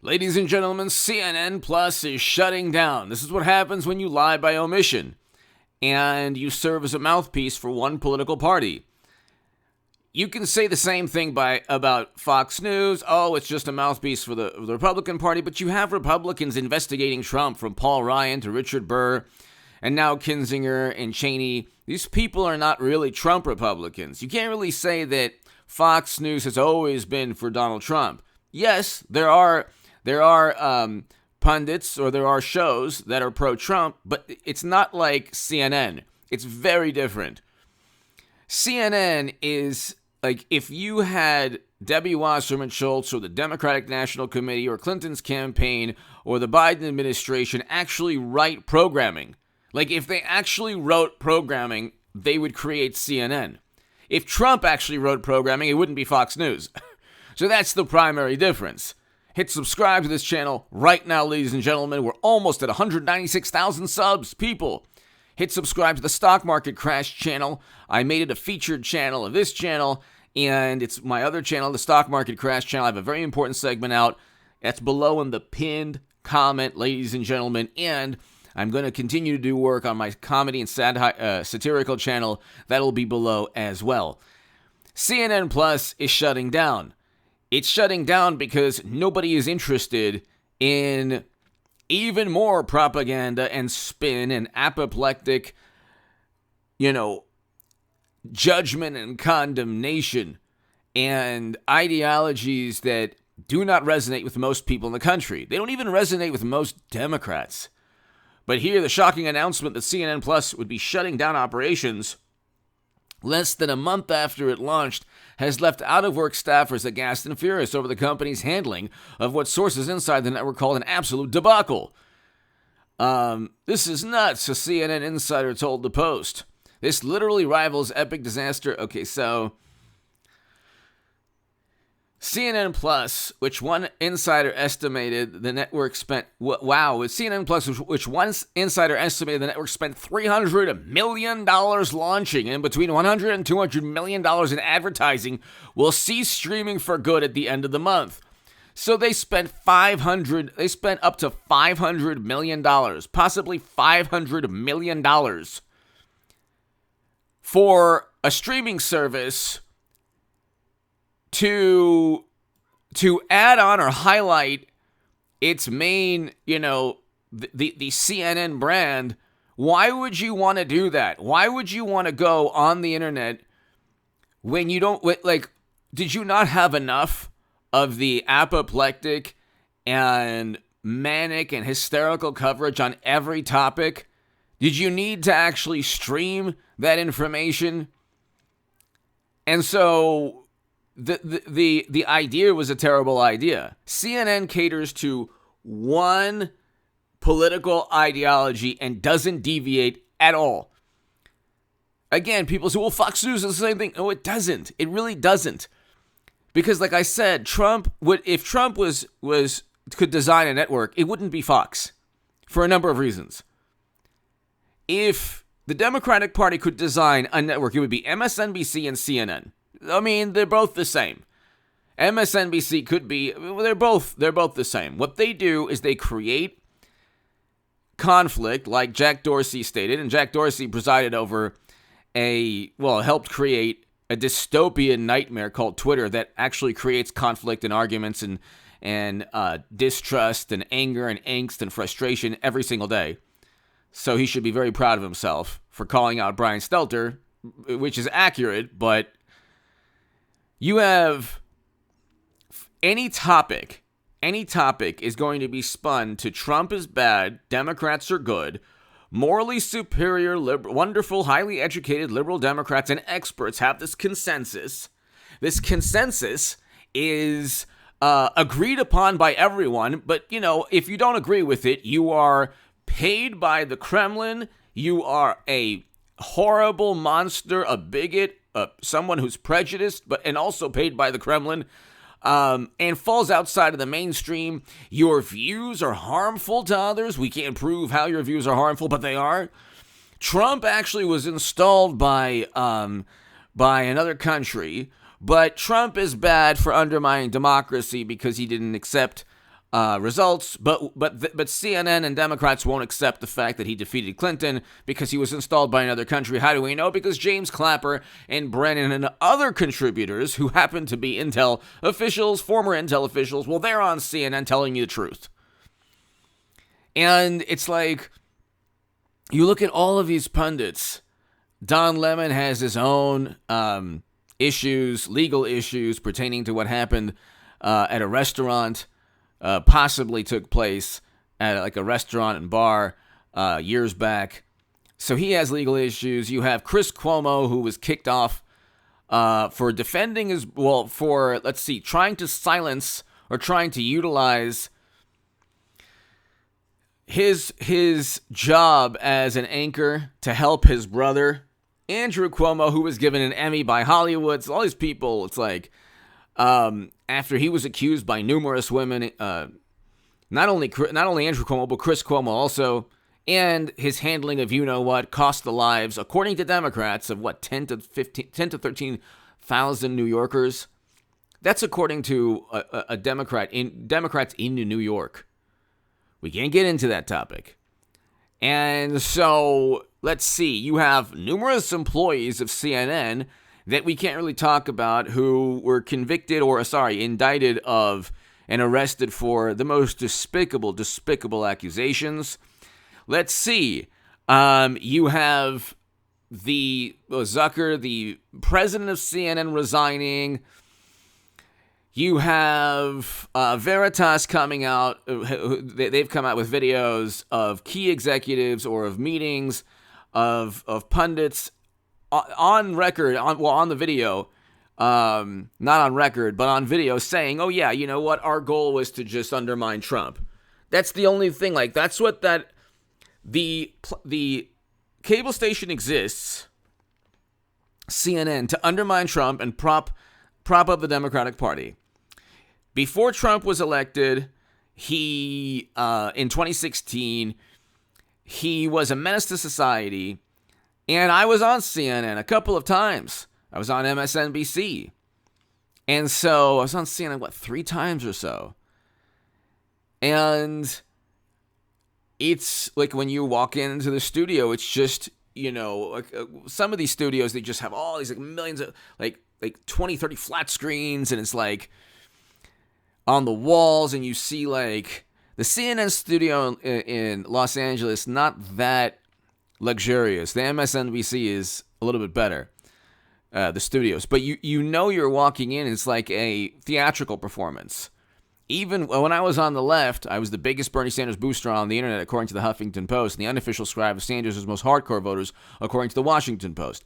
Ladies and gentlemen, CNN Plus is shutting down. This is what happens when you lie by omission and you serve as a mouthpiece for one political party. You can say the same thing about Fox News. Oh, it's just a mouthpiece for the Republican Party, but you have Republicans investigating Trump, from Paul Ryan to Richard Burr, and now Kinzinger and Cheney. These people are not really Trump Republicans. You can't really say that Fox News has always been for Donald Trump. Yes, there are pundits, or there are shows that are pro-Trump, but it's not like CNN. It's very different. CNN is like if you had Debbie Wasserman Schultz or the Democratic National Committee or Clinton's campaign or the Biden administration actually write programming. Like if they actually wrote programming, they would create CNN. If Trump actually wrote programming, it wouldn't be Fox News. So that's the primary difference. Hit subscribe to this channel right now, ladies and gentlemen. We're almost at 196,000 subs, people. Hit subscribe to the Stock Market Crash channel. I made it a featured channel of this channel, and it's my other channel, the Stock Market Crash channel. I have a very important segment out. That's below in the pinned comment, ladies and gentlemen. And I'm going to continue to do work on my comedy and satirical channel. That'll be below as well. CNN Plus is shutting down. It's shutting down because nobody is interested in even more propaganda and spin and apoplectic, judgment and condemnation and ideologies that do not resonate with most people in the country. They don't even resonate with most Democrats. But here, the shocking announcement that CNN Plus would be shutting down operations less than a month after it launched has left out-of-work staffers aghast and furious over the company's handling of what sources inside the network called an absolute debacle. This is nuts, a CNN insider told the Post. This literally rivals epic disaster. Okay, so CNN Plus, which one insider estimated the network spent, CNN Plus, which one insider estimated the network spent $300 million launching, and between $100 and $200 million in advertising, will cease streaming for good at the end of the month. So they spent up to $500 million, possibly $500 million for a streaming service to add on or highlight its main, the CNN brand. Why would you want to do that? Why would you want to go on the internet when you don't, did you not have enough of the apoplectic and manic and hysterical coverage on every topic? Did you need to actually stream that information? And so the idea was a terrible idea. CNN caters to one political ideology and doesn't deviate at all. Again, people say, well, Fox News is the same thing. No, it doesn't. It really doesn't. Because like I said, if Trump could design a network, it wouldn't be Fox for a number of reasons. If the Democratic Party could design a network, it would be MSNBC and CNN. I mean, they're both the same. MSNBC could be, they're both the same. What they do is they create conflict, like Jack Dorsey stated, and Jack Dorsey presided over helped create a dystopian nightmare called Twitter that actually creates conflict and arguments and distrust and anger and angst and frustration every single day. So he should be very proud of himself for calling out Brian Stelter, which is accurate, but you have any topic is going to be spun to Trump is bad, Democrats are good, morally superior, wonderful, highly educated liberal Democrats and experts have this consensus. This consensus is agreed upon by everyone, but, if you don't agree with it, you are paid by the Kremlin, you are a horrible monster, a bigot, someone who's prejudiced, and also paid by the Kremlin, and falls outside of the mainstream. Your views are harmful to others. We can't prove how your views are harmful, but they are. Trump actually was installed by another country, but Trump is bad for undermining democracy because he didn't accept results, but CNN and Democrats won't accept the fact that he defeated Clinton because he was installed by another country. How do we know? Because James Clapper and Brennan and other contributors who happen to be Intel officials, former Intel officials, well, they're on CNN telling you the truth. And it's like, you look at all of these pundits. Don Lemon has his own issues, legal issues pertaining to what happened at a restaurant. Possibly took place at like a restaurant and bar years back. So he has legal issues. You have Chris Cuomo, who was kicked off for defending trying to silence or trying to utilize his job as an anchor to help his brother, Andrew Cuomo, who was given an Emmy by Hollywood. So all these people, it's like, after he was accused by numerous women, not only Andrew Cuomo, but Chris Cuomo also, and his handling of you-know-what cost the lives, according to Democrats, of 10 to 13,000 New Yorkers. That's according to a Democrats in New York. We can't get into that topic. And so, let's see, you have numerous employees of CNN that we can't really talk about who were indicted of and arrested for the most despicable accusations. Let's see. You have Zucker, the president of CNN, resigning. You have Veritas coming out. They've come out with videos of key executives or of meetings of pundits on record, on the video, not on record, but on video, saying, oh yeah, you know what, our goal was to just undermine Trump. That's the only thing, like, that's what the cable station exists, CNN, to undermine Trump and prop up the Democratic Party. Before Trump was elected, he, in 2016, he was a menace to society. And I was on CNN a couple of times. I was on MSNBC. And so I was on CNN, 3 times or so. And it's like when you walk into the studio, it's just, some of these studios, they just have all these millions of, like 20, 30 flat screens. And it's like on the walls, and you see like the CNN studio in Los Angeles, not that luxurious. The MSNBC is a little bit better, the studios. But you're walking in, it's like a theatrical performance. Even when I was on the left, I was the biggest Bernie Sanders booster on the internet, according to the Huffington Post, and the unofficial scribe of Sanders' most hardcore voters, according to the Washington Post.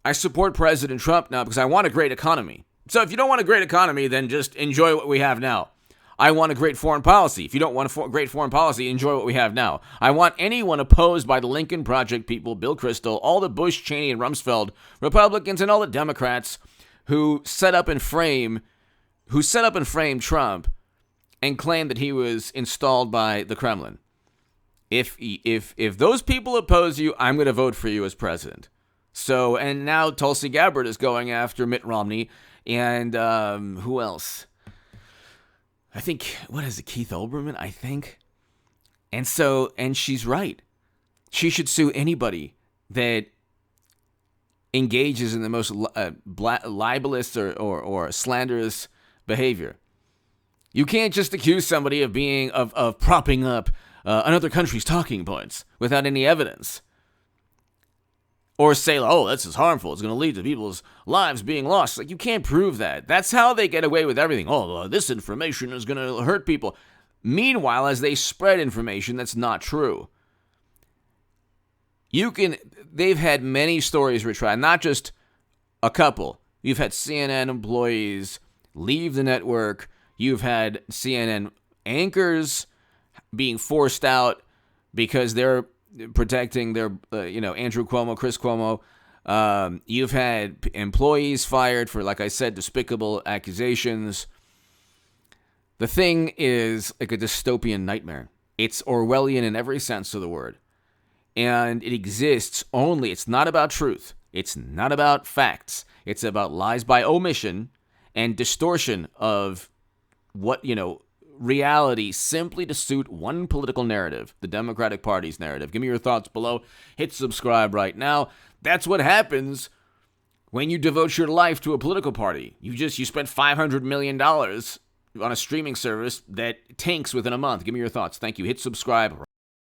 I support President Trump now because I want a great economy. So if you don't want a great economy, then just enjoy what we have now. I want a great foreign policy. If you don't want a great foreign policy, enjoy what we have now. I want anyone opposed by the Lincoln Project people, Bill Kristol, all the Bush, Cheney, and Rumsfeld Republicans, and all the Democrats who set up and framed Trump and claimed that he was installed by the Kremlin. If those people oppose you, I'm going to vote for you as president. So, and now Tulsi Gabbard is going after Mitt Romney, and who else? I think, Keith Olbermann, I think. And she's right. She should sue anybody that engages in the most libelous or slanderous behavior. You can't just accuse somebody of propping up another country's talking points without any evidence. Or say, oh, this is harmful. It's going to lead to people's lives being lost. Like, you can't prove that. That's how they get away with everything. Oh, this information is going to hurt people. Meanwhile, as they spread information that's not true. They've had many stories retried, not just a couple. You've had CNN employees leave the network. You've had CNN anchors being forced out because they're protecting their, Andrew Cuomo, Chris Cuomo. You've had employees fired for, like I said, despicable accusations. The thing is like a dystopian nightmare. It's Orwellian in every sense of the word. And it exists only, it's not about truth. It's not about facts. It's about lies by omission and distortion of what, reality simply to suit one political narrative, the Democratic Party's narrative. Give me your thoughts below. Hit subscribe right now. That's what happens when you devote your life to a political party. You spent $500 million on a streaming service that tanks within a month. Give me your thoughts. Thank you. Hit subscribe.